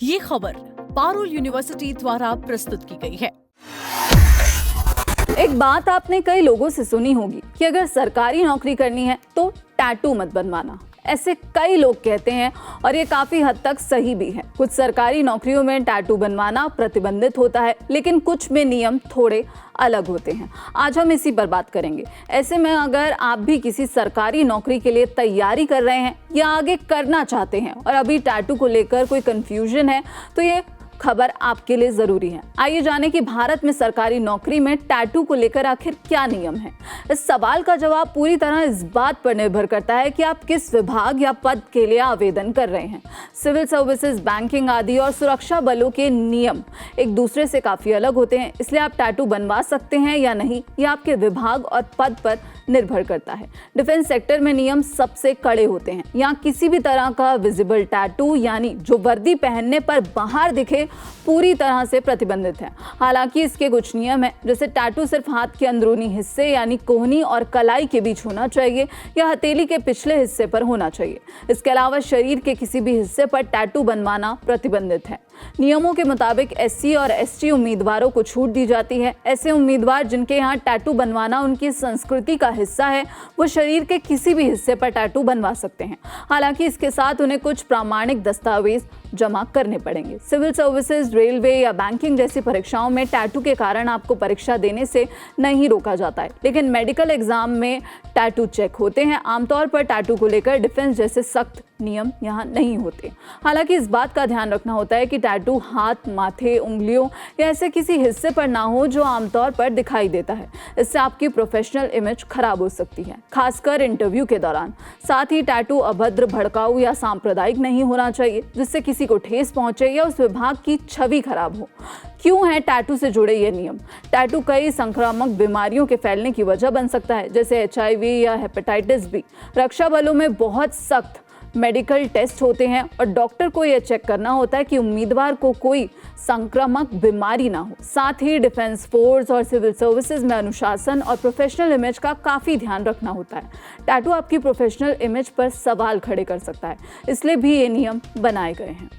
ये खबर पारुल यूनिवर्सिटी द्वारा प्रस्तुत की गई है। एक बात आपने कई लोगों से सुनी होगी कि अगर सरकारी नौकरी करनी है तो टैटू मत बनवाना। ऐसे कई लोग कहते हैं और ये काफी हद तक सही भी है। कुछ सरकारी नौकरियों में टैटू बनवाना प्रतिबंधित होता है, लेकिन कुछ में नियम थोड़े अलग होते हैं। आज हम इसी पर बात करेंगे। ऐसे में अगर आप भी किसी सरकारी नौकरी के लिए तैयारी कर रहे हैं या आगे करना चाहते हैं और अभी टैटू को लेकर कोई कंफ्यूजन है, तो ये खबर आपके लिए जरूरी है। आइए जानें कि भारत में सरकारी नौकरी में टैटू को लेकर आखिर क्या नियम है। इस सवाल का जवाब पूरी तरह इस बात पर निर्भर करता है कि आप किस विभाग या पद के लिए आवेदन कर रहे हैं। सिविल सर्विसेज, बैंकिंग आदि और सुरक्षा बलों के नियम एक दूसरे से काफी अलग होते हैं, इसलिए आप टैटू बनवा सकते हैं या नहीं, यह आपके विभाग और पद पर निर्भर करता है। डिफेंस सेक्टर में नियम सबसे कड़े होते हैं। यहाँ किसी भी तरह का विजिबल टैटू, यानी जो वर्दी पहनने पर बाहर दिखे, पूरी तरह से प्रतिबंधित है। हालांकि इसके कुछ नियम हैं, जैसे टैटू सिर्फ हाथ के अंदरूनी हिस्से यानी कोहनी और कलाई के बीच होना चाहिए या हथेली के पिछले हिस्से पर होना चाहिए। इसके अलावा शरीर के किसी भी हिस्से पर टैटू बनवाना प्रतिबंधित है। नियमों के मुताबिक एससी और एसटी उम्मीदवारों को छूट दी जाती है। ऐसे उम्मीदवार जिनके यहाँ टैटू बनवाना उनकी संस्कृति का हिस्सा है, वो शरीर के किसी भी हिस्से पर टैटू बनवा सकते हैं। हालांकि इसके साथ उन्हें कुछ प्रामाणिक दस्तावेज जमा करने पड़ेंगे। सिविल सर्विसेज, रेलवे या बैंकिंग जैसी परीक्षाओं में टैटू के कारण आपको परीक्षा देने से नहीं रोका जाता है, लेकिन मेडिकल एग्जाम में टैटू चेक होते हैं। आमतौर पर टैटू को लेकर डिफेंस जैसे सख्त नियम यहाँ नहीं होते। हालांकि इस बात का ध्यान रखना होता है कि टैटू हाथ, माथे, उंगलियों या ऐसे किसी हिस्से पर ना हो जो आमतौर पर दिखाई देता है। इससे आपकी प्रोफेशनल इमेज खराब हो सकती है, खासकर इंटरव्यू के दौरान। साथ ही टैटू अभद्र, भड़काऊ या सांप्रदायिक नहीं होना चाहिए, जिससे किसी को ठेस पहुंचे या उस विभाग की छवि खराब हो। क्यों है टैटू से जुड़े ये नियम? टैटू कई संक्रामक बीमारियों के फैलने की वजह बन सकता है, जैसे HIV या हेपेटाइटिस बी। रक्षा बलों में बहुत सख्त मेडिकल टेस्ट होते हैं और डॉक्टर को यह चेक करना होता है कि उम्मीदवार को कोई संक्रामक बीमारी ना हो। साथ ही डिफेंस फोर्स और सिविल सर्विसेज में अनुशासन और प्रोफेशनल इमेज का काफ़ी ध्यान रखना होता है। टैटू आपकी प्रोफेशनल इमेज पर सवाल खड़े कर सकता है, इसलिए भी ये नियम बनाए गए हैं।